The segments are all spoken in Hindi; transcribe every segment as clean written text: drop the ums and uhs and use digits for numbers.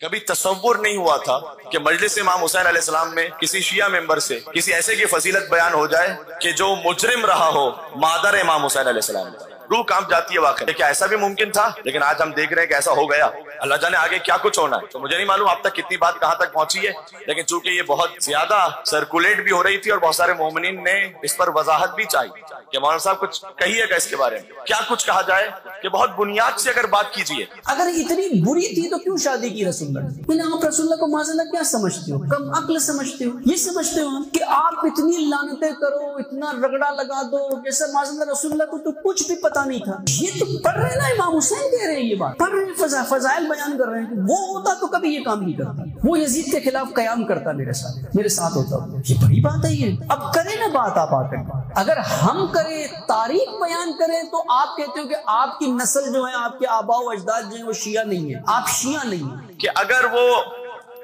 कभी तसव्वुर नहीं हुआ था कि मजलिस इमाम हुसैन अलैहिस्सलाम में किसी शिया मेंबर से किसी ऐसे की फजीलत बयान हो जाए कि जो मुजरिम रहा हो मादर इमाम हुसैन अलैहिस्सलाम। रूह कांप जाती है वाकई। क्या ऐसा भी मुमकिन था? लेकिन आज हम देख रहे हैं कि ऐसा हो गया। अल्लाह जाने आगे क्या कुछ होना है। तो मुझे नहीं मालूम आप तक कितनी बात कहां तक पहुंची है, लेकिन चूंकि ये बहुत ज्यादा सर्कुलेट भी हो रही थी और बहुत सारे मोमिनीन ने इस पर वजाहत भी चाहिए कि मौलाना साहब कुछ कहिएगा इसके बारे में, क्या कुछ कहा जाए कि बहुत बुनियाद से अगर बात कीजिए। अगर इतनी बुरी थी तो क्यों शादी की रसूलुल्लाह ने? मैंने आप रसूलुल्लाह को माज़अल्लाह क्या समझते हो? कम अक्ल समझते हो? ये समझते हो कि आप इतनी लानतें करो, इतना रगड़ा लगा दो, जैसे माज़अल्लाह रसूलुल्लाह को तो कुछ भी पता नहीं था। ये तो पढ़ रहे ना, इमाम हुसैन कह रहे हैं, ये बात पढ़ रहे हैं, फजाइल बयान कर रहे हैं। वो होता तो कभी ये काम नहीं करता, वो यजीद के खिलाफ कयाम करता, मेरे साथ होता। ये बड़ी बात है। ये अब करें ना बात आप आकर, अगर हम करें तारीख बयान करें तो आप कहते हो कि आपकी नस्ल जो है, आपके आबा व अजदाद जो है वो शिया नहीं है, आप शिया नहीं है। कि अगर वो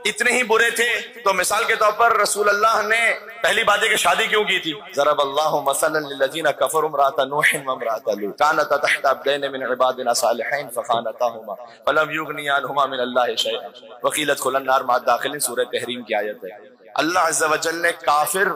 इतने ही बुरे थे तो मिसाल के तौर पर रसूल अल्लाह ने पहली बात है कि शादी क्यों की थी? ज़रबल्लाहु मसलन लिल्लज़ीना कफ़रू इम्राअत नूह व इम्राअत लूत कानता तहत अब्दैन मिन इबादिना सालिहीन फ़ख़ानताहुमा फ़लम युग़निया अन्हुमा मिनल्लाहि शैअन व क़ील उदख़ुलन नार मअद दाख़िलीन। सूरह तहरीम की आयत है। अल्लाह अज़्ज़ा व जल ने काफिर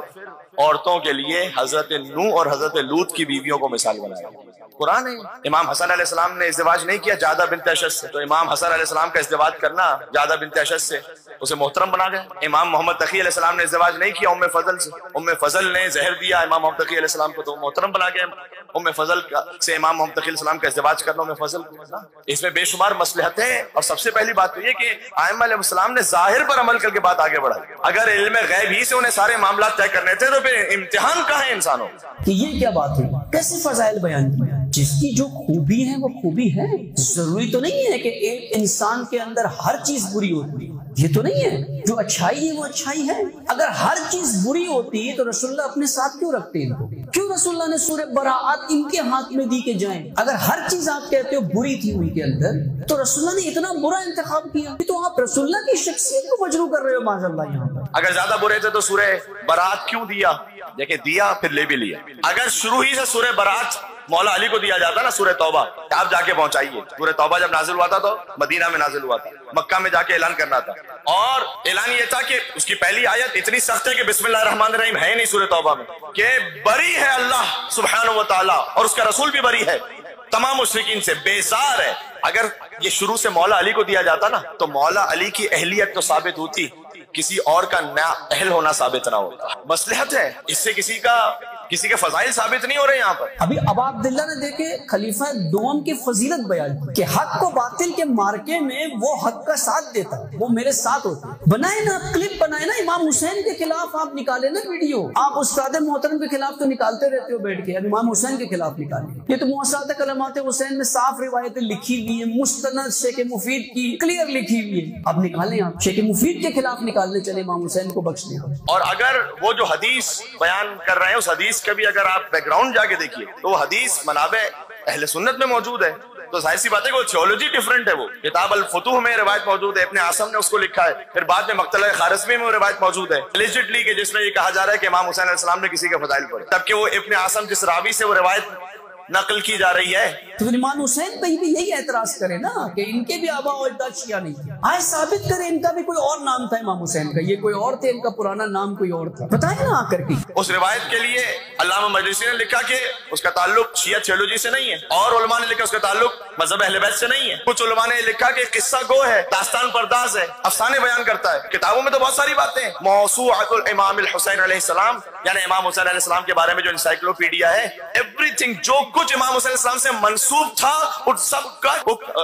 औरतों के लिए हजरत नूह और हजरत लूत की बीवियों को मिसाल बनाया। कुरान है। इमाम हसन अलैहिस्सलाम ने इज़्दिवाज नहीं किया जादा बिन्त अशद से, तो इमाम हसन अलैहिस्सलाम का इज़्दिवाज करना जादा बिन्त अशद से उसे मोहतरम बना गए। इमाम मोहम्मद तकी अलैहिस्सलाम ने इज़्दिवाज नहीं किया उम्मे फजल से, उम्मे फजल ने जहर दिया इमाम मोहम्मद तकी अलैहिस्सलाम को, तो मोहतरम बना गए। उम्मे फजल से इमाम मोहम्मद तकी अलैहिस्सलाम का इज़्दिवाज करना उम्मे फजल को, इसमें बेशुमार मसलहत है। और सबसे पहली बात तो ये कि आइम्मा अलैहिस्सलाम ने जाहिर पर अमल करके बात आगे बढ़ाई। अगर इल्म गैब ही से उन्हें सारे मामला तय करने थे तो फिर इम्तिहान कहाँ है इंसानों? कि ये क्या बात है? कैसे फजाइल बयान किया? जिसकी जो खूबी है वो खूबी है। जरूरी तो नहीं है कि एक इंसान के अंदर हर चीज बुरी होती है, ये तो नहीं है। जो अच्छाई है वो अच्छाई है। अगर हर चीज बुरी होती तो रसूलुल्लाह अपने साथ क्यों रखते इनको? क्यों रसूलुल्लाह ने सूरह बराअत इनके हाथ में दी के जाएं? अगर हर चीज आप कहते हो बुरी थी उनके अंदर, तो रसूलुल्लाह ने इतना बुरा इंतखाब किया, तो आप रसूलुल्लाह की शख्सियत को मजरू कर रहे हो माज़अल्लाह। यहाँ पर अगर ज्यादा बुरे थे तो सूरह बराअत क्यों दिया? देखिए दिया फिर ले भी लिया। अगर शुरू ही से सूरह बराअत मौला अली को दिया जाता ना, सूरह तौबा आप जाके पहुंचाइए। सूरह तौबा जब नाजिल हुआ था तो मदीना में नाजिल हुआ था, मक्का में जाके ऐलान करना था। और ऐलान ये था कि उसकी पहली आयत इतनी सख्त है कि बिस्मिल्लाहिर्रहमानिर्रहीम है नहीं सूरह तौबा में, कि बरी है अल्लाह सुब्हानहू व तआला और उसका रसूल भी बरी है तमाम मुशरिकीन से, बेजार है। अगर ये शुरू से मौला अली को दिया जाता ना तो मौला अली की अहलियत तो साबित होती, किसी और का ना अहल होना साबित ना होता। मसलहत है, इससे किसी के फजाइल साबित नहीं हो रहे यहाँ पर। अभी अबा अब्दुल्ला ने देखे खलीफा दोम की फजीलत बयान की कि हक को बातिल के मार्के में वो हक का साथ देता, वो मेरे साथ होता। बनाए ना क्लिप, बनाए ना इमाम हुसैन के खिलाफ आप निकाले ना वीडियो। आप उस्ताद मोहतरम के खिलाफ तो निकालते रहते हो बैठ के, अब इमाम हुसैन के खिलाफ निकाले। ये तो मुअस्ससात कलमात हुसैन में साफ रिवायतें लिखी हुई है, मुस्तनद शेख मुफीद की क्लियर लिखी हुई है। अब निकालें, आप शेख मुफीद के खिलाफ निकालने चले, इमाम हुसैन को बख्श दिया। और अगर वो जो हदीस बयान कर रहे हैं उस हदीस कभी अगर आप बैकग्राउंड जाके देखिए तो वो हदीस मनाबे अहले सुन्नत में मौजूद है, तो जाहिर सी बात है कि वो थियोलॉजी डिफरेंट है। वो किताब अल फुतूह में रिवायत मौजूद है, इब्ने आसम ने उसको लिखा है, फिर बाद में मक्तला खारज़मी में रिवायत मौजूद है एलिजिटली के जिसमें ये कहा जा रहा है कि इमाम हुसैन अलैहिस्सलाम ने किसी के फजाइल पढ़े, तबकि वो इब्ने आसम जिस रावी से वो रिवायत नकल की जा रही है। तो इमाम हुसैन पे भी यही एतराज करे ना कि इनके भी आबा और अजदाद शिया नहीं थे। आए साबित करे इनका भी कोई और नाम था इमाम हुसैन का, ये कोई और थे, इनका पुराना नाम कोई और था, बताए ना आकर के। उस रिवायत के लिए अल्लामा मजलिसी ने लिखा कि उसका ताल्लुक शिया थियोलॉजी से नहीं है, और उलमा ने लिखा उसका ताल्लुक मजहब अहले बैत से नहीं है। कुछ उलमा ने लिखा कि किस्सा गो है, दास्तान परदाज है, अफसाने बयान करता है। किताबों में तो बहुत सारी बातें, मौसूअतुल इमाम हुसैन अलैहिस्सलाम, यानी इमाम हुसैन अलैहिस्सलाम के बारे में जो एनसाइक्लोपीडिया है, एवरीथिंग जो कुछ इमाम हुसैन अलैहिस्सलाम से मंसूब था उस सब का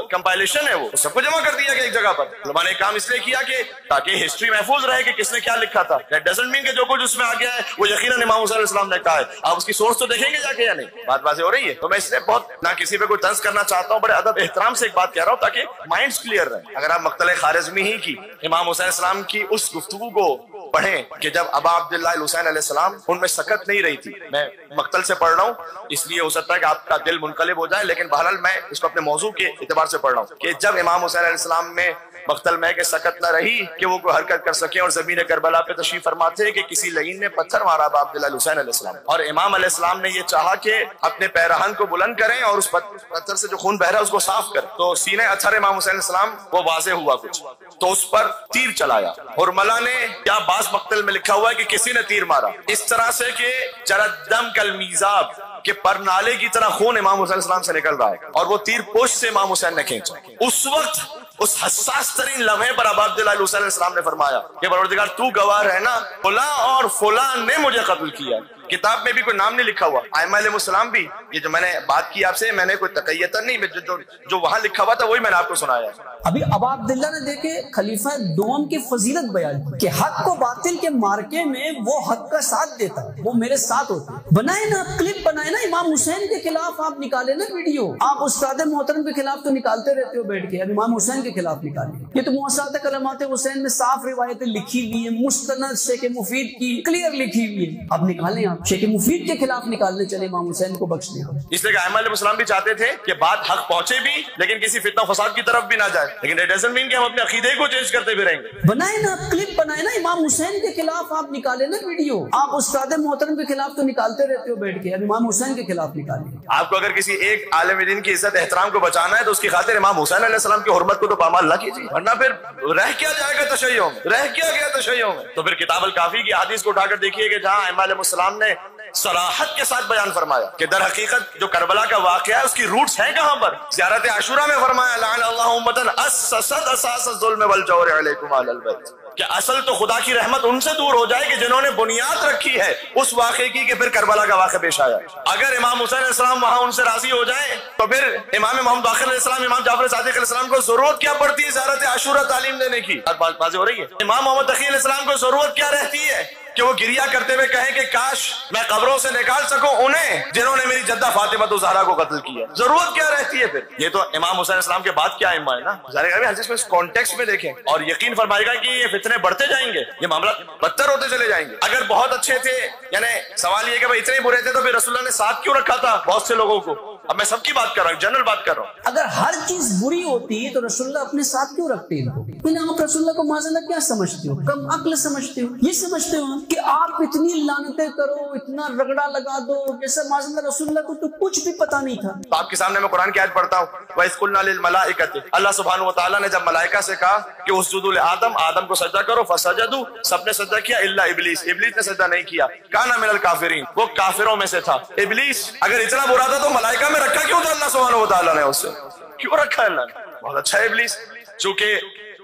कंपाइलेशन है, वो सबको जमा कर दिया गया एक जगह पर। उलमा ने काम इसलिए किया कि ताकि हिस्ट्री महफूज रहे कि किसने क्या लिखा था। दैट डजंट मीन कि जो कुछ उसमें आ गया है वो यकीनन इमाम हुसैन अलैहिस्सलाम ने कहा है। आप उसकी सोर्स तो देखेंगे जाके या नहीं? बात वाज़ेह हो रही है। तो मैं इसलिए बहुत ना किसी पे कोई तंज करना चाहता हूँ, बड़े अदब एहतराम से एक बात कह रहा हूँ ताकि माइंड्स क्लियर रहे। अगर आप मक्तले खारज़मी ही की इमाम हुसैन अलैहिस्सलाम की उस गुफ्तगू को पढ़ें कि जब अबा अब्दुल्ला हुसैन अलैहिस्सलाम उनमें सकत नहीं रही थी, मैं मक्तल से पढ़ रहा हूँ इसलिए हो सकता है कि आपका दिल मुनकलिब हो जाए, लेकिन बहरहाल मैं इसको अपने मौजू के एतबार से पढ़ रहा हूँ कि जब इमाम हुसैन अलैहिस्सलाम में मख्तल में के सकत न रही कि वो कोई हरकत कर सके और जमीन करबला पे तशरीफ फरमाते हैं कि किसी लईन ने पत्थर मारा अब्दुल्लाह हुसैन अलैहिस्सलाम, और इमाम अलैहिस्सलाम ने ये चाहा कि अपने पैरहन को बुलंद करें और उस पत्थर से जो खून बह रहा है उसको साफ करें। तो सीने अथर इमाम हुसैन अलैहिस्सलाम वो वाजे हुआ कुछ, तो उस पर तीर चलाया। हुरमला ने क्या बास मक्तल में लिखा हुआ है कि किसी ने तीर मारा इस तरह से कि जरदम कल मीज़ाब के परनाले की तरह खून इमाम हुसैन अलैहिस्सलाम से निकल रहा है, और वो तीर पोश से इमाम हुसैन ने खींचा। उस वक्त उस हसास तरीन लम्हे पर अब्दुल्लाह हुसैन अलैहिस्सलाम ने फरमाया कि परवरदिगार तू गवाह रहना, फुला और फुला ने मुझे कत्ल किया। किताब में भी कोई नाम नहीं लिखा हुआ। आइमा अलैहिस्सलाम भी, ये जो मैंने बात की आपसे, मैंने कोई तकय्यतन नहीं, जो वहां लिखा हुआ था वही मैंने आपको सुनाया। अभी अबा अब्दुल्ला ने देखे खलीफा दोम की फजीलत बयान की कि हक को बातिल के मार्के में वो हक का साथ देता, वो मेरे साथ होता। बनाए ना क्लिप, बनाए ना इमाम हुसैन के खिलाफ आप निकाले ना वीडियो। आप उस्ताद मोहतरम के खिलाफ तो निकालते रहते हो बैठ के, अब इमाम हुसैन के खिलाफ निकाले। ये तो मुअस्ससात कलमात हुसैन में साफ रिवायतें लिखी हुई है, मुस्तनद शेख मुफीद की क्लियर लिखी हुई है। अब निकालें, आप शेख मुफीद के खिलाफ निकालने चले, इमाम हुसैन को बख्शने। इसलिए आइमा अलैहिस्सलाम भी चाहते थे कि बात हक पहुंचे भी, लेकिन किसी फितना फसाद की तरफ भी ना जाए, लेकिन इट डजंट मीन कि हम अपने अकीदे को चेंज करते भी रहेंगे। बनाए ना क्लिप, बनाए ना इमाम हुसैन के खिलाफ आप निकाले ना वीडियो। आप उस्ताद मोहतरम के खिलाफ तो निकालते रहते हो बैठ के, अब इमाम हुसैन के खिलाफ निकालिए। आपको अगर किसी एक आलिम दीन की इज्जत एहतराम को बचाना है तो उसकी खातिर इमाम हुसैन अलैहिस्सलाम की हुर्मत को तो पामाल ना कीजिए, वरना फिर रह क्या जाएगा तशय्युअ में, रह क्या गया तशय्युअ में। तो फिर किताब अल काफी की हदीस को उठाकर देखिए कि जहां आइमा अलैहिस्सलाम ने सराहत के साथ बयान फरमाया कि दर हकीकत जो करबला का वाकया है उसकी रूट्स है कहां पर। ज़ियारत आशूरा में फरमाया लअनल्लाहु उम्मतन अस्ससत असास ज़ुल्म वल जौर अलैकुम अहलल बैत, कि असल तो खुदा की रहमत उनसे दूर हो जाए कि जिन्होंने बुनियाद रखी है उस वाक़े की कि फिर करबला का वाक़या पेश आया। अगर इमाम हुसैन अलैहिस्सलाम वहां उनसे राजी हो जाए तो फिर इमाम मोहम्मद बाक़िर अलैहिस्सलाम, इमाम जाफर सादिक अलैहिस्सलाम को जरूरत क्या पड़ती है ज़ियारत आशूरा तालीम देने की। बात बात हो रही है। इमाम मोहम्मद तकी अलैहिस्सलाम को जरूरत क्या रहती है कि वो गिरिया करते हुए कहें कि काश मैं कब्रों से निकाल सकूं उन्हें जिन्होंने मेरी जद्दा फातिमा ज़हरा को कत्ल किया। जरूरत क्या रहती है फिर। ये तो इमाम हुसैन अलैहिस्सलाम के बाद क्या इम्मा है ना, हदीस में इस कॉन्टेक्स्ट में देखें और यकीन फरमाएगा कि ये फितने बढ़ते जाएंगे, ये मामला बदतर होते चले जाएंगे। अगर बहुत अच्छे थे, यानी सवाल ये कि भाई इतने बुरे थे तो फिर रसूलुल्लाह ने साथ क्यों रखा था बहुत से लोगों को। अब मैं सबकी बात कर रहा हूँ, जनरल बात कर रहा हूँ। अगर हर चीज बुरी होती तो रसूलुल्लाह अपने साथ क्यों रखते इनको। आप रसूलुल्लाह को माज़अल्लाह क्या समझते हो, कम अक्ल समझते हो। ये समझते हो कि आप इतनी लानतें करो, इतना रगड़ा लगा दो, जैसे माज़अल्लाह रसूलुल्लाह को तो कुछ भी पता नहीं था। तो आपके सामने मैं कुरान की आयत पढ़ता हूँ, वइज़ क़ुलना लिल मलाइकति, अल्लाह सुब्हानहु व तआला ने जब मलाइका से कहा कि उसजुदू लिल आदम, आदम को सजदा करो, फसजदू, सबने सजदा किया, इल्ला इब्लीस, इब्लीस ने सजदा नहीं किया, काना मिनल काफिरीन, वो काफिरों में से था। इब्लीस अगर इतना बुरा था तो मलाइका में रखा क्यों था अल्लाह सुब्हानहु व तआला ने, उससे क्यों रखा अल्लाह ने। बहुत अच्छा है इब्लीस। चूंकि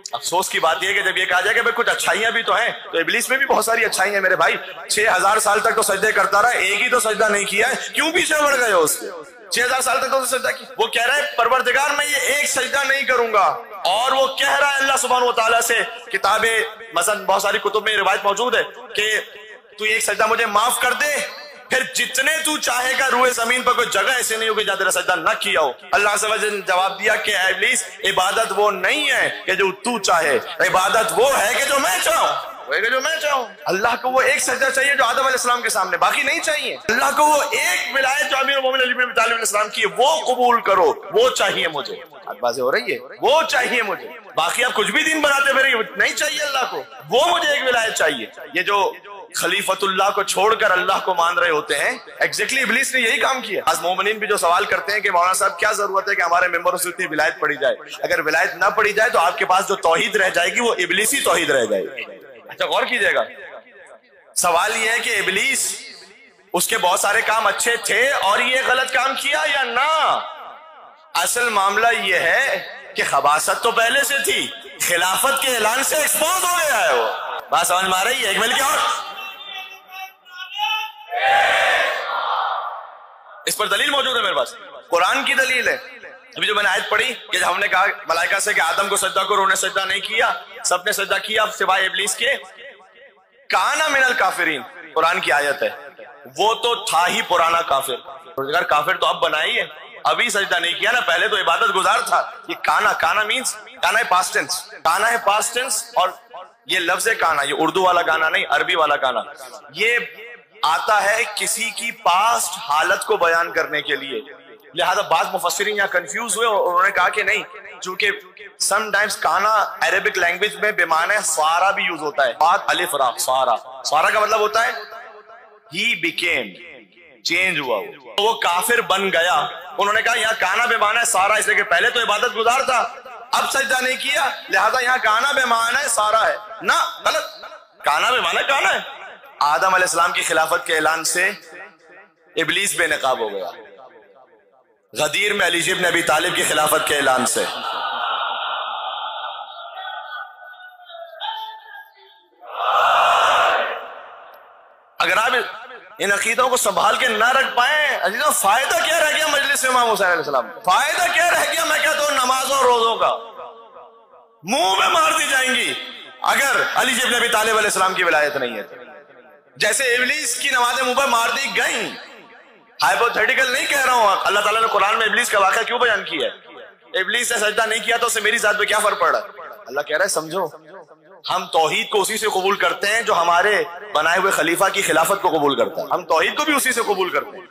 अफसोस की बात यह है कि जब ये कहा जाए कि भाई कुछ अच्छाइयां भी तो हैं, तो इब्लीस में भी बहुत सारी अच्छाई हैं मेरे भाई। 6000 साल तक तो सजदे करता रहा, एक ही तो सजदा नहीं किया है, क्यों पीछे बढ़ गए हो उसके। 6000 साल तक तो सजदा की। वो कह रहा है परवरदिगार मैं ये एक सजदा नहीं करूंगा, और वो कह रहा है अल्लाह सुब्हानहु व तआला से, किताबें मसलन बहुत सारी कुतुब में रिवायत मौजूद है कि तू एक सजदा मुझे माफ कर दे, फिर जितने तू चाहेगा रूए जमीन पर कोई जगह ऐसे नहीं होगी जहां तेरा सजदा न किया हो। अल्लाह से वजह ने जवाब दिया कि इब्लीस इबादत वो नहीं है कि जो तू चाहे, इबादत वो है कि जो मैं चाहूं, जो मैं चाहूं। अल्लाह को वो एक सजदा चाहिए जो आदम अलैहिस्सलाम के सामने, बाकी नहीं चाहिए। अल्लाह को वो एक विलायत जो अमीरुल मोमिनीन अली बिन अबी तालिब अलैहिस्सलाम की है वो कबूल करो, वो चाहिए मुझे। बात हो रही है, वो चाहिए मुझे, बाकी आप कुछ भी दिन बनाते फिर नहीं चाहिए अल्लाह को, वो मुझे एक विलायत चाहिए। ये जो खलीफतुल्लाह को छोड़कर अल्लाह को मान रहे होते हैं, एग्जैक्टली इब्लीस ने यही काम किया। आज मोमिनीन भी जो सवाल करते हैं कि मौलाना साहब क्या जरूरत है कि हमारे मेंबरों से इतनी विलायत पड़ी जाए, अगर विलायत ना पड़ी जाए तो आपके पास जो तौहीद रह जाएगी वो इब्लीसी तौहीद रह जाएगी। अच्छा गौर कीजिएगा, सवाल ये है कि इब्लीस उसके बहुत सारे काम अच्छे थे और ये गलत काम किया या ना। असल मामला ये है कि खबासत तो पहले से थी, खिलाफत के ऐलान से एक्सपोज हो गया है। वो बात समझ में आ रही है। एक मिल के और इस पर दलील मौजूद है मेरे पास, कुरान की दलील है। अभी जो मैंने आयत पढ़ी कि जब हमने कहा मलाइका से कि आदम को सजदा करो, उन्होंने सजदा नहीं किया, सबने सजदा किया सिवाय इब्लीस के। काना मिनल काफिरीन कुरान की आयत है, वो तो था ही पुराना काफिर। काफिर तो अब बनाई है, अभी सजदा नहीं किया ना, पहले तो इबादत गुजार था। ये काना, काना मीन्स, काना है पास्ट टेंस, काना है पास्ट टेंस, और ये लफ्ज है काना, ये उर्दू वाला काना नहीं, अरबी वाला काना। ये आता है किसी की पास्ट हालत को बयान करने के लिए। लिहाजा बाद मुफस्सिरीन यहाँ कंफ्यूज हुए और उन्होंने कहा कि नहीं, चूंकि समटाइम्स काना अरेबिक लैंग्वेज में बेमाने सारा भी यूज होता है, बात अलिफ रा सारा। सारा का मतलब होता है ही बिकेम, चेंज हुआ, वो काफिर बन गया। उन्होंने कहा यहाँ काना बेमाना है सारा, इसलिए कि पहले तो इबादत गुजार था, अब सजदा नहीं किया, लिहाजा यहाँ काना बेमाना है सारा है ना, गलत। काना बेमाना काना है। आदम अलैहिस्सलाम की खिलाफत के ऐलान से इब्लीस बेनकाब हो गया, गदीर में अली इब्न अबी तालिब की खिलाफत के ऐलान से। अगर आप इन अकीदों को संभाल के ना रख पाए अजीजों, फायदा क्या रह गया मजलिस इमाम हुसैन अलैहिस्सलाम? फायदा क्या रह गया? मैं कहता हूं नमाजों और रोजों का मुंह में मार दी जाएंगी अगर अली इब्न अबी तालिब अलैहिस्सलाम की विलायत नहीं है। जैसे इब्लीस की नमाजें मुंह पर मार दी गई, हाइपोथेटिकल नहीं कह रहा हूं। अल्लाह ताला ने कुरान में इब्लीस का वाक़या क्यों बयान किया है? इब्लीस ने सजदा नहीं किया तो उससे मेरी जात पे क्या फर्क पड़ रहा है? अल्लाह कह रहा है समझो, हम तौहीद को उसी से कबूल करते हैं जो हमारे बनाए हुए खलीफा की खिलाफत को कबूल करता है। हम तौहीद को भी उसी से कबूल करते हैं।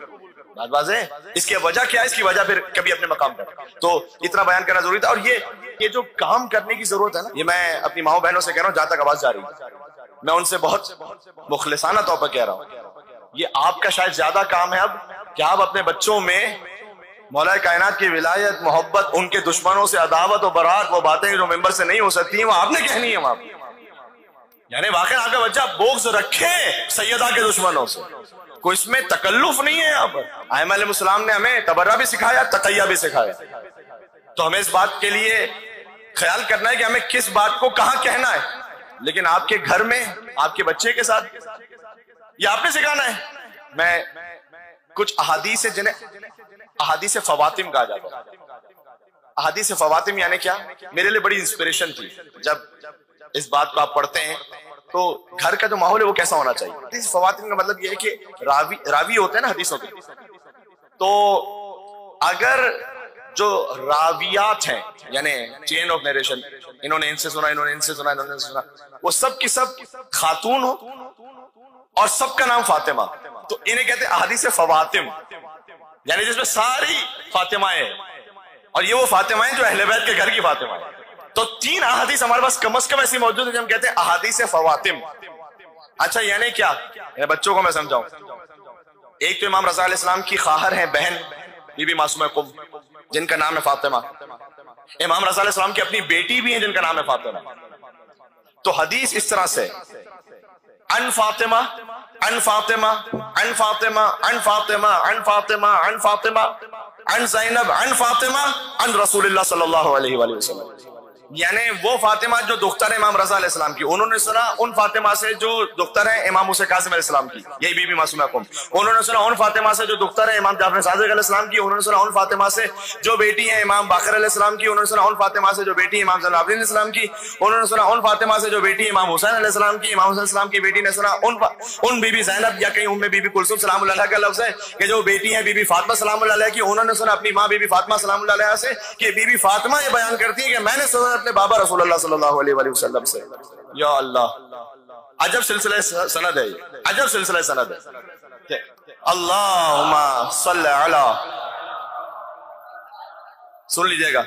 बात बात है। इसकी वजह क्या है? इसकी वजह फिर कभी अपने मकाम पर, तो इतना बयान करना जरूरी था। और ये जो काम करने की जरूरत है ना, ये मैं अपनी माओ बहनों से कह रहा हूं, जहां तक आवाज जा रही है, मैं उनसे बहुत मुखलिसाना तौर पर कह रहा हूं, ये आपका शायद ज्यादा काम है अब कि आप अपने बच्चों में मौला कायनात की विलायत, मोहब्बत, उनके दुश्मनों से अदावत और बरात, वो बातें जो मेंबर से नहीं हो सकती हैं, वो आपने कहनी है वहां। यानी वाकई आपका बच्चा बोग्ज रखे सैयदा के दुश्मनों से, कोई इसमें तकल्लुफ नहीं है। अब आइमा अलैहिस्सलाम ने हमें तबर्रा भी सिखाया, तकैया भी सिखाया, तो हमें इस बात के लिए ख्याल करना है कि हमें किस बात को कहां कहना है। लेकिन आपके घर में आपके बच्चे के साथ ये आपने सिखाना है। मैं कुछ अहादीस है जिन्हें अहादीस फवातिम कहा जाता है। अहादीस फवातिम यानी क्या? मेरे लिए बड़ी इंस्पिरेशन थी जब इस बात को आप पढ़ते हैं तो घर का जो माहौल है वो कैसा होना चाहिए। हदीस फवातिम का मतलब ये है कि रावी होते हैं ना हदीसों के, तो अगर जो रावियात हैं यानी चेन ऑफ नरेशन, इन्होंने इनसे सुना, इन्होंने इनसे सुना, इन्होंने इनसे सुना, वो सब की सब खातून हो और सबका नाम फातिमा, तो इन्हें कहते हैं अहादीस फवातिम, यानी जिसमें सारी फातिमाएं हैं और ये वो फातिमाएं जो अहले बैत के घर की फातिमाएं। तो 3 अहादीस हमारे पास कम से कम ऐसी मौजूद है जो हम कहते हैं अहादीस फवातिम। अच्छा यानी क्या? बच्चों को मैं समझाऊं। एक तो इमाम रज़ा अलैहिस्सलाम की खाहर है बहन बीबी मासूमा कुम, जिनका नाम है फातिमा। इमाम रज़ा अलैहिस्सलाम की अपनी बेटी भी है जिनका नाम है फातिमा। तो हदीस इस तरह से अन फातिमा अन फातिमा अन फातिमा अन फातिमा अन फातिमा अन फातिमा अन ज़ैनब अन फातिमा अन रसूलुल्लाह सल्लल्लाहु अलैहि वसल्लम, यानी वो फातिमा जो दुख्तर है इमाम रज़ा अलैहिस्सलाम की, उन्होंने सुना उन फातिमा से जो दुख्तर है इमाम हुसैन कासिम अलैहिस्सलाम की, यही बीबी मासूमा कुम। उन्होंने सुना उन फातिमा से जो दुख्तर है इमाम जाफर सादिक अलैहिस्सलाम की, उन्होंने सुना उन फातिमा से जो बेटी है इमाम बाकर अलैहिस्सलाम की, उन्होंने सुना उन फातिमा से जो बेटी है इमाम ज़ैनुल आबिदीन अलैहिस्सलाम की, उन्होंने सुना उन फातिमा से जो बेटी है इमाम हुसैन अलैहिस्सलाम की, इमाम हुसैन अलैहिस्सलाम की बेटी ने सुना उन बीबी ज़ैनब या कहीं उम्मे बीबी कुलसूम सलामुल्लाह अलैहा का लफ्ज़ है कि जो बेटी है बीबी फातिमा सलामुल्लाह अलैहा की, उन्होंने सुना अपनी माँ बीबी फातिमा सलामुल्लाह अलैहा से कि बीबी फातिमा ये बयान करती है कि मैंने सुना अपने बाबा रसूलुल्लाह सल्लल्लाहु अलैहि वसल्लम से। या अल्लाह, अजब सिलसिला सनद है, अजब सिलसिला सनद है। अल्लाहुम्मा सल्ली अला, सुन लीजिएगा,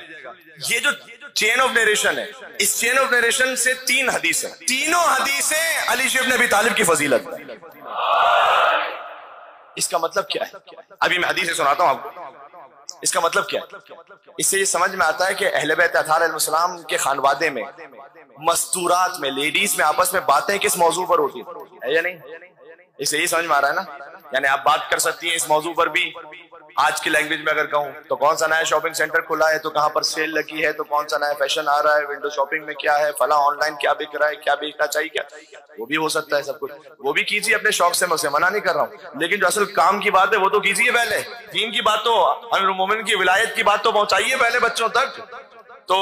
ये जो चेन ऑफ नरेशन है, इस चेन ऑफ नरेशन से 3 हदीस है, तीनों हदीसें अली इब्न अबी तालिब की फजीलत। इसका मतलब क्या है? अभी मैं हदीसें सुनाता हूं आपको। इसका मतलब क्या है? इससे ये समझ में आता है कि अहले बैत अतहार अलैहिस्सलाम के खानवादे में, मस्तूरात में, लेडीज में आपस में बातें किस मौजू पर होती है या नहीं? इससे ये समझ में आ रहा है ना, यानी आप बात कर सकती हैं इस मौजू पर भी। आज की लैंग्वेज में अगर कहूं तो कौन सा नया शॉपिंग सेंटर खुला है, तो कहां पर सेल लगी है, तो कौन सा नया फैशन आ रहा है, विंडो शॉपिंग में क्या है, फला ऑनलाइन क्या बिक रहा है, क्या बिकना चाहिए, क्या वो भी हो सकता है। सब कुछ वो भी कीजिए अपने शौक से, मैं उसे मना नहीं कर रहा हूं, लेकिन जो असल काम की बात है वो तो कीजिए पहले। दीन की बात तो, अमीरुल मोमिनीन की विलायत की बात तो पहुंचाइए पहले बच्चों तक। तो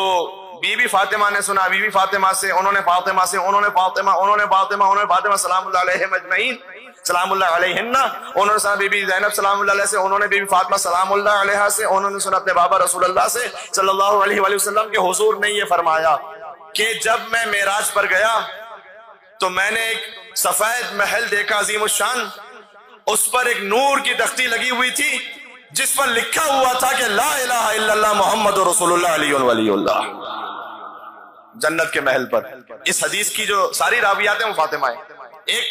बीबी फातिमा ने सुना, बीबी फातिमा से, उन्होंने फातिमा से, उन्होंने फातिमा, उन्होंने फातिमा, उन्होंने फातिमा सलामुल्लाह अलैहिम अजमईन सलामुल्लाह अलैहिन्ना, उन्होंने सुना बीबी ज़ैनब सलामुल्लाह अलैहा से, उन्होंने बीबी फातिमा सलामुल्लाह अलैहा से, उन्होंने सुना अपने बाबा रसूलुल्लाह से सल्लल्लाहु अलैहि वसल्लम के हुजूर ने ये फरमाया कि जब मैं मेराज पर गया तो मैंने एक सफेद महल देखा अजीमुशान, उस पर एक नूर की तख्ती लगी हुई थी जिस पर लिखा हुआ था कि ला इलाहा इल्लल्लाह मुहम्मदुर रसूलुल्लाह अलियुन वलियुल्लाह, जन्नत के महल पर। इस हदीस की जो सारी रावियात हैं वो फातिमा है। एक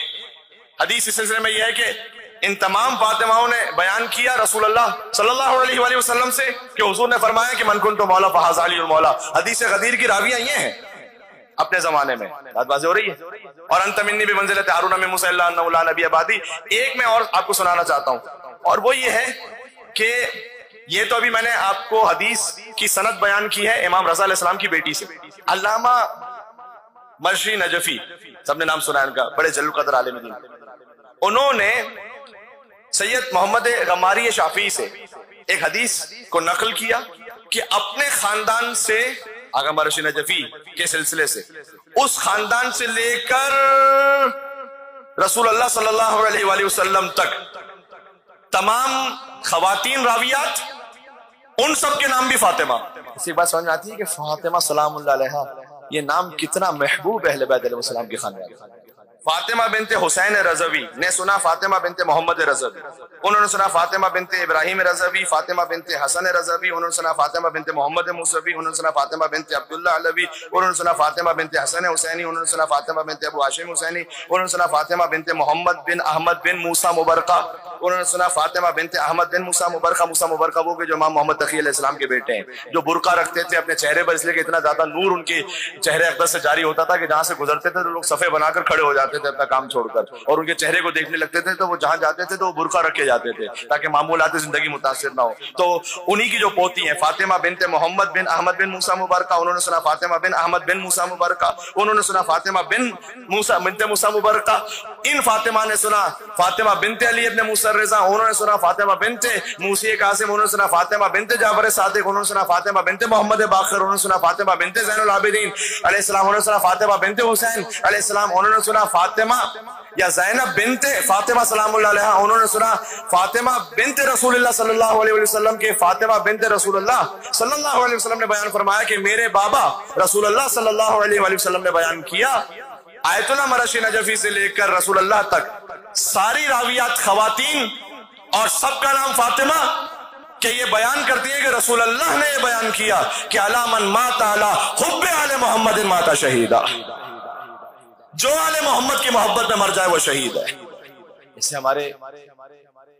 हदीस इस सिलसिले में यह है कि इन तमाम फातिमाओं ने बयान किया रसूलुल्लाह सल्लल्लाहु अलैहि वसल्लम से कि हुजूर ने फरमाया कि मन कुन्तु मौला फहाज़ा अलीयुल मौला। हदीस गदीर की रावियां ये हैं अपने जमाने में, बातबाजी हो रही है। और अंत मिन्नी बिमंज़िलति हारून मिन मूसा इल्ला अन्नहु ला नबी बादी। एक मैं और आपको सुनाना चाहता हूं, और वो ये है कि ये तो अभी मैंने आपको हदीस की सनद बयान की है इमाम रज़ा अलैहिस्सलाम की बेटी से। अल्लामा मर्शी नजफी, सबने नाम सुना है उनका, बड़े जल्ल कदर आलिम दीन। उन्होंने सैयद मोहम्मद गमारी शाफी से एक हदीस को नकल किया कि अपने खानदान से, आगा मर्शी नजफी के सिलसिले से, उस खानदान से लेकर रसूलुल्लाह सल्लल्लाहु अलैहि वसल्लम तक तमाम खवातीन रावियात, उन सब के नाम भी फातिमा। इसी बात समझ में आती है कि फातिमा सलामुल्लाह अलैहा ये नाम कितना महबूब अहले बैत अलैहिस्सलाम के खानदान। फातिमा बिनते हुसैन रज़वी ने सुना फातिमा बिनते मोहम्मद रज़वी, उन्होंने सुना फातिमा बिनते इब्राहिम रज़वी, फातिमा बिनते हसन रज़वी, उन्होंने सुना फातिमा बिनते मोहम्मद मूसवी, उन्होंने सुना फातिमा बिनते अब्दुल्लाह अलवी, उन्होंने सुना फातिमा बिनते हसन हुसैनी, उन्होंने सुना फातिमा बिनते अबू हाशिम हुसैनी, उन्होंने सुना फातिमा बिनते मोहम्मद बिन अहमद बिन मूसा मुबरका, उन्होंने सुना फातिमा बिनते अहमद बिन मूसा मुबरका। मूसा मुबरका वो के जो इमाम मोहम्मद तकी अलैहिस्सलाम के बेटे हैं, जो बुरका रखते थे अपने चेहरे पर, इसलिए कि इतना ज्यादा नूर उनके चेहरे अक़दस से जारी होता था कि जहां से गुजरते थे तो लोग सफे बनाकर खड़े हो जाते थे अपना काम छोड़कर, और उनके चेहरे को देखने लगते थे। तो वो जहां जाते थे तो वो बुरका रखे जाते थे ताकि मामूलात जिंदगी मुतासिर ना हो। तो उन्हीं की जो पोती है फातिमा बिनते मोहम्मद बिन अहमद बिन मूसा मुबरका, उन्होंने सुना फातिमा बिन अहमद बिन मूसा मुबरका, उन्होंने सुना फातिमा बिन मूसा बिनते मूसा मुबरका। इन फातिमा ने सुना फातिमा बिनते अली इब्न मूसा रज़ा, उन्होंने सुना फातिमा बिनते मूसी कासिम, उन्होंने सुना फातिमा बिनते जाफर सादिक, उन्होंने सुना फातिमा बिनते मोहम्मद बाकर, उन्होंने सुना फातिमा बिनते ज़ैनुल आबिदीन अलैहिस्सलाम, उन्होंने सुना फातिमा बिनते हुसैन अलैहिस्सलाम, उन्होंने सुना फातिमा या ज़ैनब बिनते फातिमा सलामुल्लाह अलैहा, उन्होंने सुना फातिमा बिनते रसूलुल्लाह सल्लल्लाहु अलैहि वसल्लम के फातिमा बिनते रसूलुल्लाह सल्लल्लाहु अलैहि वसल्लम ने बयान फरमाया कि मेरे बाबा रसूलुल्लाह सल्लल्लाहु अलैहि वसल्लम ने बयान किया, आयतुल्लाह मरशी नजफी से लेकर रसूलुल्लाह तक सारी रावियात खवातीन और सबका नाम फातिमा, कि ये बयान करती है कि रसूलुल्लाह ने ये बयान किया कि अला मन माता अला हुब्बे आले मोहम्मद माता शहीदा, जो आले मोहम्मद की मोहब्बत में मर जाए वो शहीद है। इससे हमारे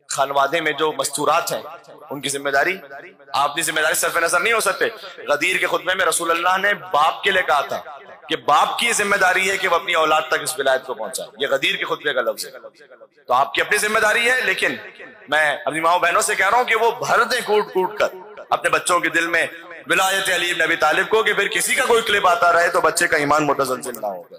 खानवादे में जो मस्तूरात हैं उनकी जिम्मेदारी, आपकी जिम्मेदारी सिर्फ नजर नहीं हो सकते। गदीर के खुतबे में रसूलुल्लाह ने बाप के लिए कहा था कि बाप की जिम्मेदारी है कि वो अपनी औलाद तक इस विलायत को पहुंचाए। ये गदीर के खुतबे का लफ्ज है। तो आपकी अपनी जिम्मेदारी है, लेकिन मैं अपनी माओ बहनों से कह रहा हूं कि वो भर दें कूट कूट कर अपने बच्चों के दिल में विलायत अली इब्न अबी तालिब को, कि फिर किसी का कोई क्लिप आता रहे तो बच्चे का ईमान मुतज़लज़िल ना होगा।